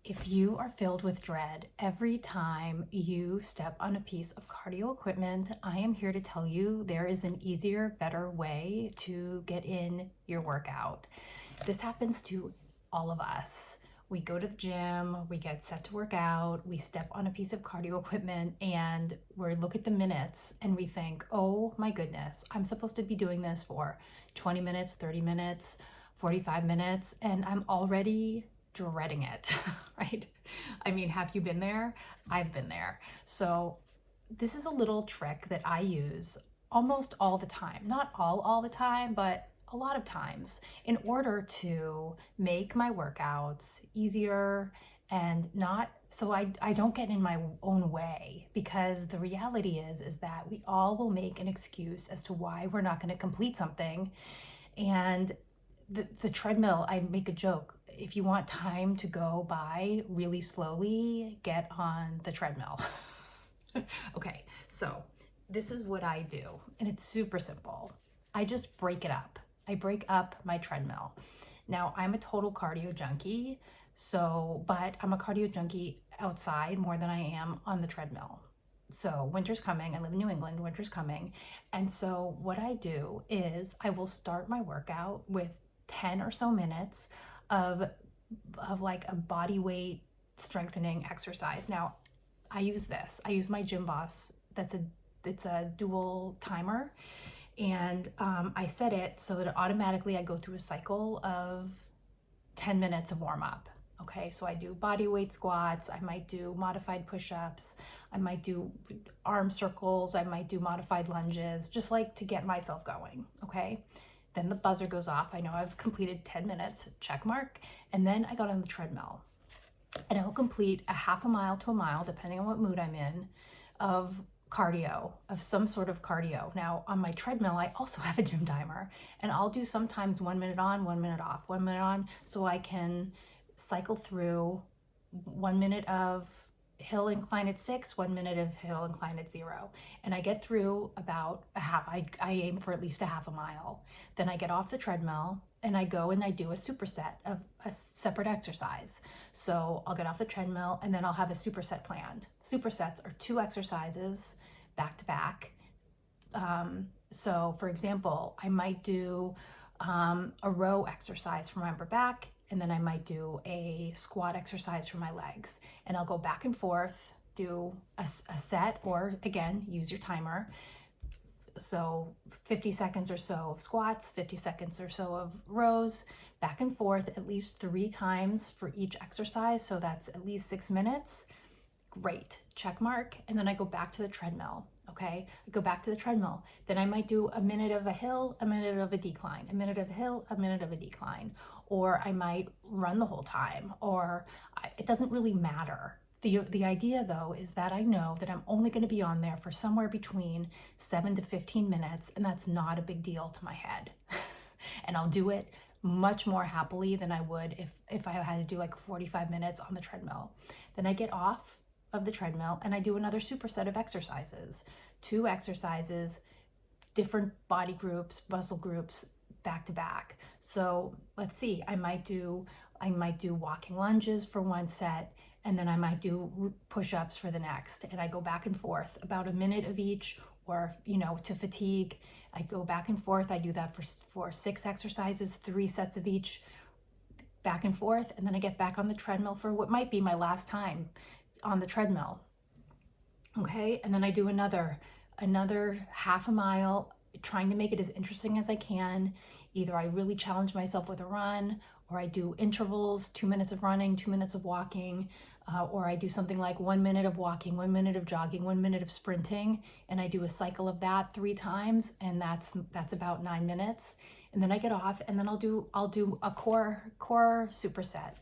If you are filled with dread every time you step on a piece of cardio equipment, I am here to tell you there is an easier, better way to get in your workout. This happens to all of us. We go to the gym, we get set to work out, we step on a piece of cardio equipment, and we look at the minutes and we think, oh my goodness, I'm supposed to be doing this for 20 minutes, 30 minutes, 45 minutes, and I'm already dreading it, right? I mean, have you been there? I've been there. So this is a little trick that I use almost all the time. Not all the time, but a lot of times in order to make my workouts easier and not so I don't get in my own way, because the reality is that we all will make an excuse as to why we're not going to complete something. And the treadmill, I make a joke. If you want time to go by really slowly, get on the treadmill. Okay, so this is what I do, and it's super simple. I just break it up. I break up my treadmill. Now, I'm a total cardio junkie, but I'm a cardio junkie outside more than I am on the treadmill. So winter's coming. I live in New England. Winter's coming. And so what I do is I will start my workout with 10 or so minutes of like a body weight strengthening exercise. Now, I use my Gym Boss. It's a dual timer, and I set it so that automatically I go through a cycle of 10 minutes of warm up. Okay, so I do body weight squats, I might do modified push-ups, I might do arm circles, I might do modified lunges, just like to get myself going. Okay, then the buzzer goes off. I know I've completed 10 minutes, check mark, and then I got on the treadmill. And I will complete a half a mile to a mile, depending on what mood I'm in, of cardio, of some sort of cardio. Now, on my treadmill, I also have a gym timer, and I'll do sometimes 1 minute on, 1 minute off, 1 minute on, so I can cycle through 1 minute of hill incline at 6, 1 minute of hill incline at 0. And I get through about I aim for at least a half a mile. Then I get off the treadmill and I go and I do a superset of a separate exercise. So I'll get off the treadmill and then I'll have a superset planned. Supersets are 2 exercises back to back. So for example, I might do a row exercise for my upper back, and then I might do a squat exercise for my legs. And I'll go back and forth, do a set, or again, use your timer. So 50 seconds or so of squats, 50 seconds or so of rows, back and forth at least 3 times for each exercise. So that's at least 6 minutes. Great, check mark. And then I go back to the treadmill. Okay, I go back to the treadmill. Then I might do a minute of a hill, a minute of a decline, a minute of a hill, a minute of a decline. Or I might run the whole time, it doesn't really matter. The idea though is that I know that I'm only going to be on there for somewhere between 7 to 15 minutes, and that's not a big deal to my head. And I'll do it much more happily than I would if I had to do like 45 minutes on the treadmill. Then I get off of the treadmill and I do another superset of exercises. 2 exercises, different body groups, muscle groups, back to back. So let's see, I might do walking lunges for one set, and then I might do push-ups for the next. And I go back and forth about a minute of each, or to fatigue. I go back and forth. I do that for 6 exercises, 3 sets of each, back and forth. And then I get back on the treadmill for what might be my last time on the treadmill. Okay, and then I do another half a mile, trying to make it as interesting as I can. Either I really challenge myself with a run, or I do intervals, 2 minutes of running, 2 minutes of walking, or I do something like 1 minute of walking, 1 minute of jogging, 1 minute of sprinting, and I do a cycle of that 3 times, and that's about 9 minutes. And then I get off, and then I'll do a core superset.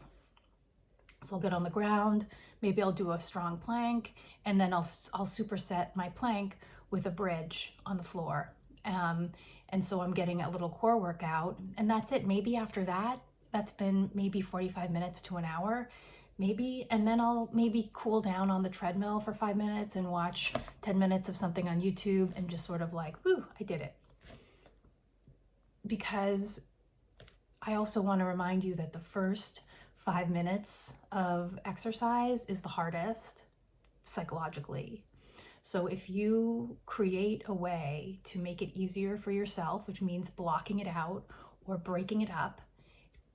So I'll get on the ground, maybe I'll do a strong plank, and then I'll superset my plank with a bridge on the floor. And so I'm getting a little core workout, and that's it. Maybe after that, that's been maybe 45 minutes to an hour, maybe, and then I'll maybe cool down on the treadmill for 5 minutes and watch 10 minutes of something on YouTube and just sort of like, whoo, I did it. Because I also want to remind you that the first 5 minutes of exercise is the hardest psychologically. So if you create a way to make it easier for yourself, which means blocking it out or breaking it up,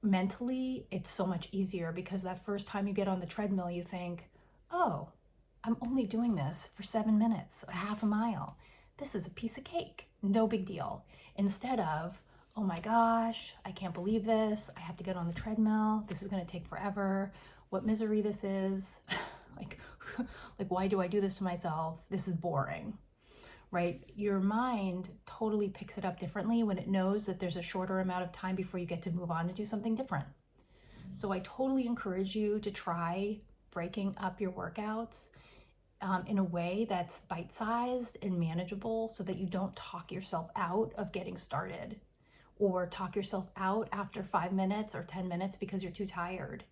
mentally it's so much easier, because that first time you get on the treadmill, you think, oh, I'm only doing this for 7 minutes, a half a mile. This is a piece of cake, no big deal. Instead of, oh my gosh, I can't believe this. I have to get on the treadmill. This is going to take forever. What misery this is. like, like, why do I do this to myself? This is boring, right? Your mind totally picks it up differently when it knows that there's a shorter amount of time before you get to move on to do something different. So I totally encourage you to try breaking up your workouts in a way that's bite-sized and manageable, so that you don't talk yourself out of getting started, or talk yourself out after 5 minutes or 10 minutes because you're too tired.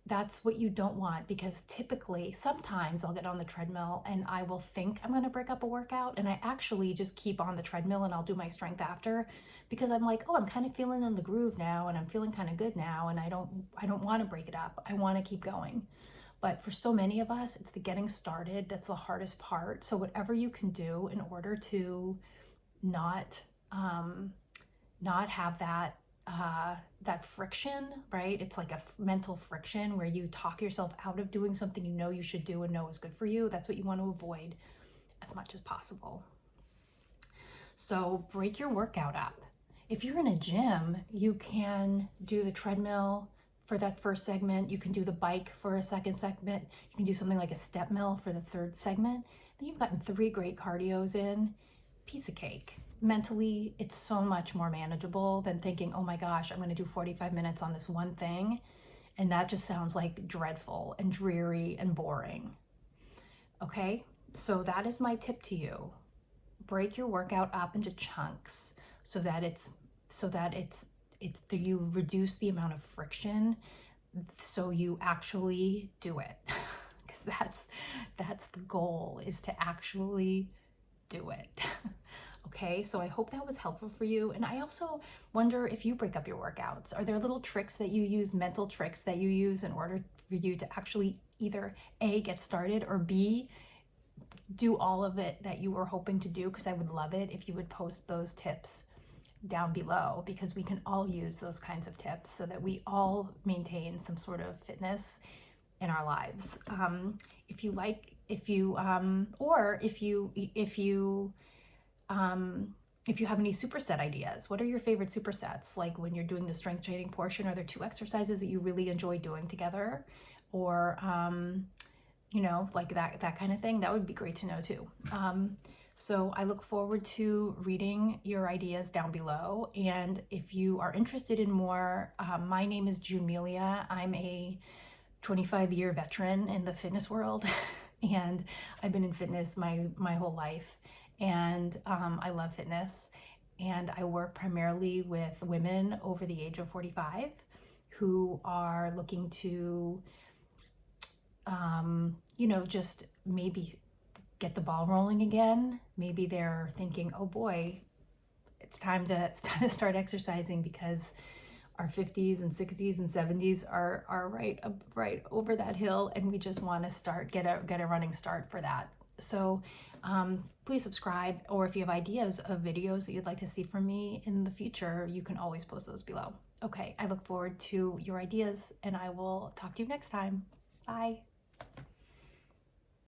That's what you don't want, because typically, sometimes I'll get on the treadmill and I will think I'm going to break up a workout, and I actually just keep on the treadmill and I'll do my strength after, because I'm like, oh, I'm kind of feeling in the groove now and I'm feeling kind of good now, and I don't want to break it up. I want to keep going. But for so many of us, it's the getting started that's the hardest part. So whatever you can do in order to not have that friction, right? It's like a mental friction where you talk yourself out of doing something you know you should do and know is good for you. That's what you want to avoid as much as possible. So break your workout up. If you're in a gym, you can do the treadmill for that first segment. You can do the bike for a second segment. You can do something like a step mill for the third segment. And you've gotten 3 great cardios in. Piece of cake. Mentally, it's so much more manageable than thinking, oh my gosh, I'm going to do 45 minutes on this one thing. And that just sounds like dreadful and dreary and boring. Okay, so that is my tip to you. Break your workout up into chunks so that you reduce the amount of friction, so you actually do it. Because that's the goal, is to actually do it. Okay, so I hope that was helpful for you. And I also wonder if you break up your workouts. Are there little tricks that you use, mental tricks that you use, in order for you to actually either A, get started, or B, do all of it that you were hoping to do? Because I would love it if you would post those tips down below, because we can all use those kinds of tips so that we all maintain some sort of fitness in our lives. If you have any superset ideas, what are your favorite supersets? Like when you're doing the strength training portion, are there 2 exercises that you really enjoy doing together? Or, like that kind of thing? That would be great to know too. So I look forward to reading your ideas down below. And if you are interested in more, my name is June Melia. I'm a 25-year veteran in the fitness world, and I've been in fitness my whole life. And I love fitness. And I work primarily with women over the age of 45 who are looking to, just maybe get the ball rolling again. Maybe they're thinking, oh boy, it's time to start exercising, because our 50s and 60s and 70s are right over that hill, and we just want to get a running start for that. So please subscribe, or if you have ideas of videos that you'd like to see from me in the future, you can always post those below. Okay, I look forward to your ideas, and I will talk to you next time. Bye.